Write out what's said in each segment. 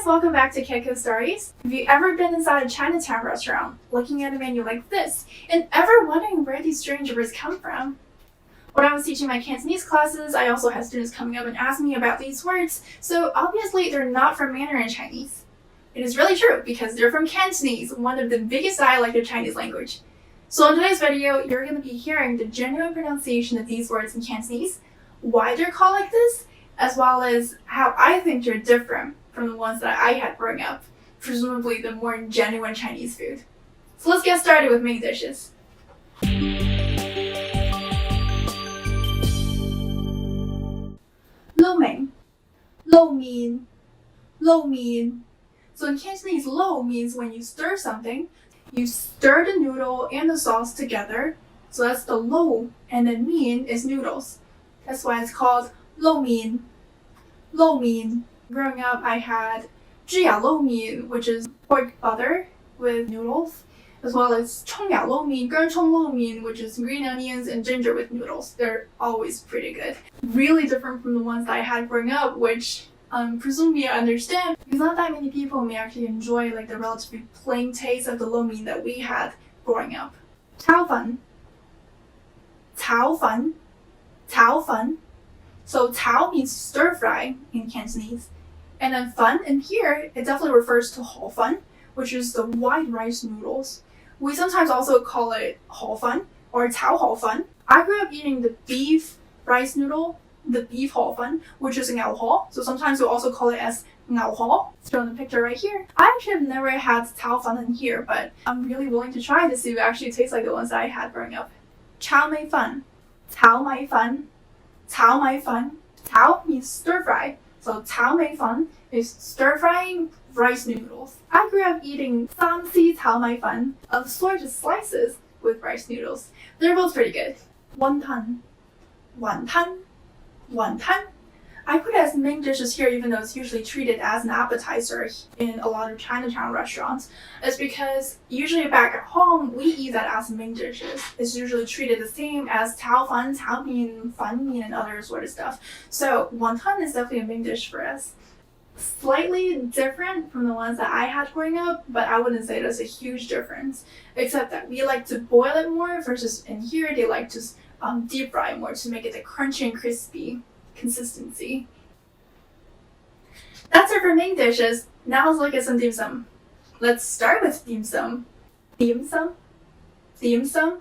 welcome back to Keiko Stories. Have you ever been inside a Chinatown restaurant, looking at a menu like this, and ever wondering where these strange words come from? When I was teaching my Cantonese classes, I also had students coming up and asking me about these words, so obviously they're not from Mandarin Chinese. It is really true, because they're from Cantonese, one of the biggest dialects of Chinese language. So in today's video, you're going to be hearing the genuine pronunciation of these words in Cantonese, why they're called like this, as well as how I think they're different from the ones that I had growing up, presumably the more genuine Chinese food. So let's get started with main dishes. Lo mein, lo mein, lo mein. So in Cantonese, lo means when you stir something, you stir the noodle and the sauce together. So that's the lo, and then mein is noodles. That's why it's called lo mein. Lo mein. Growing up, I had 猪咬lo mein, which is pork butter with noodles, as well as 葱咬lo mein, 干葱lo mein, which is green onions and ginger with noodles. They're always pretty good. Really different from the ones that I had growing up, which presumably I understand, because not that many people may actually enjoy like the relatively plain taste of the lo mein that we had growing up. 炒粉, 炒粉, 炒粉. So 炒 means stir fry in Cantonese. And then fun in here, it definitely refers to hao fun, which is the white rice noodles. We sometimes also call it hao fun or cao hao fun. I grew up eating the beef rice noodle, the beef hao fun, which is ngao hao. So sometimes we also call it as ngao hao. It's shown in the picture right here. I actually have never had cao fun in here, but I'm really willing to try to see if it actually tastes like the ones that I had growing up. Chao mei fun, cao mei fun, cao mei fun. Cao means stir fry. So 炒米粉 is stir-frying rice noodles. I grew up eating 3C 炒米粉, assorted slices with rice noodles. They're both pretty good. Wonton, wonton, wonton. I put it as main dishes here even though it's usually treated as an appetizer in a lot of Chinatown restaurants. It's because usually back at home, we eat that as main dishes. It's usually treated the same as 炒粉, 炒面, 粉面, and other sort of stuff. So wonton is definitely a main dish for us. Slightly different from the ones that I had growing up, but I wouldn't say there's a huge difference. Except that we like to boil it more versus in here they like to deep fry more to make it a crunchy and crispy consistency. That's it for main dishes. Now let's look at some dim sum. Let's start with dim sum. Dim sum? Dim sum?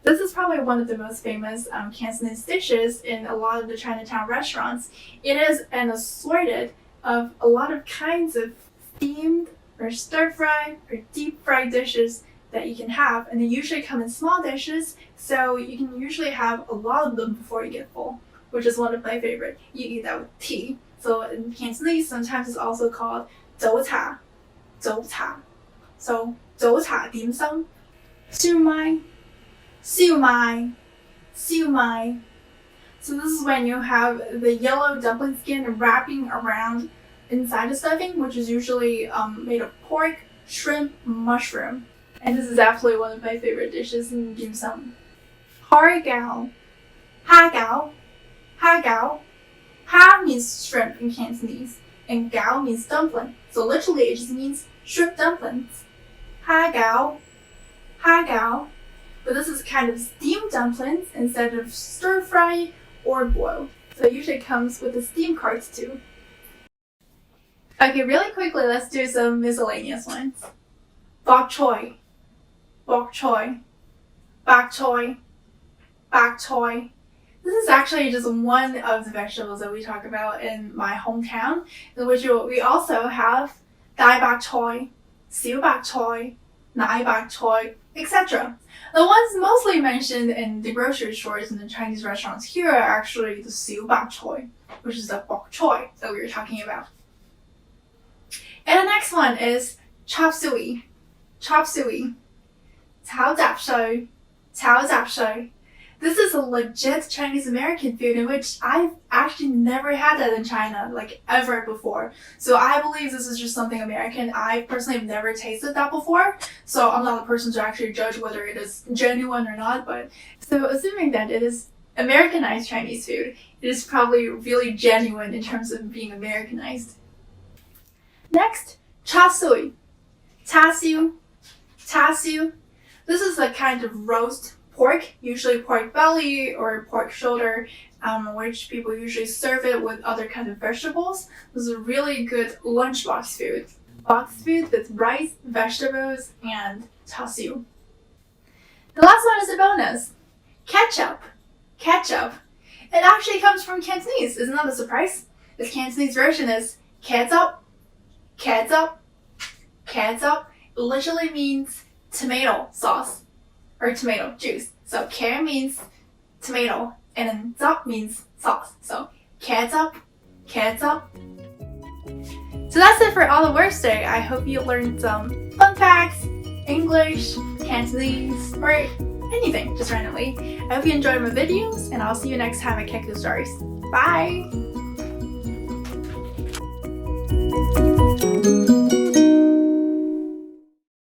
This is probably one of the most famous Cantonese dishes in a lot of the Chinatown restaurants. It is an assorted of a lot of kinds of steamed or stir-fry or deep-fried dishes that you can have, and they usually come in small dishes, so you can usually have a lot of them before you get full, which is one of my favorite. You eat that with tea. So in Cantonese, sometimes it's also called 早茶, 早茶. So 早茶 dim sum, 燒賣, 燒賣, 燒賣. So this is when you have the yellow dumpling skin wrapping around inside the stuffing, which is usually made of pork, shrimp, mushroom. And this is absolutely one of my favorite dishes in dim sum. Har gao, ha gao, ha gao. Ha means shrimp in Cantonese, and gao means dumpling. So literally it just means shrimp dumplings. Ha gao, ha gao. But this is kind of steamed dumplings instead of stir fry or boiled. So it usually comes with the steamed parts too. Okay, really quickly, let's do some miscellaneous ones. Bok choy, bok choy, bok choy, bok choy. This is actually just one of the vegetables that we talk about in my hometown, in which we also have dai bok choy, xiu bok choy, nai bok choy, etc. The ones mostly mentioned in the grocery stores and the Chinese restaurants here are actually the xiu bok choy, which is the bok choy that we were talking about. And the next one is chop suey, chop suey, cao zap shoy, cao zap shoy. This is a legit Chinese American food in which I've actually never had that in China, like ever before. So I believe this is just something American. I personally have never tasted that before, so I'm not the person to actually judge whether it is genuine or not. But so assuming that it is Americanized Chinese food, it is probably really genuine in terms of being Americanized. Next, char siu. Char siu. Char siu. This is a kind of roast pork, usually pork belly or pork shoulder, which people usually serve it with other kind of vegetables. This is a really good lunchbox food. Box food with rice, vegetables, and char siu. The last one is a bonus. Ketchup. Ketchup. It actually comes from Cantonese. Isn't that a surprise? Its Cantonese version is ketchup. Ketchup. Ketchup. It literally means tomato sauce or tomato juice. So ke means tomato and then zup means sauce. So ketchup. Ketchup. So that's it for all the words today. I hope you learned some fun facts, English, Cantonese, or anything, just randomly. I hope you enjoyed my videos, and I'll see you next time at Keku Stories. Bye!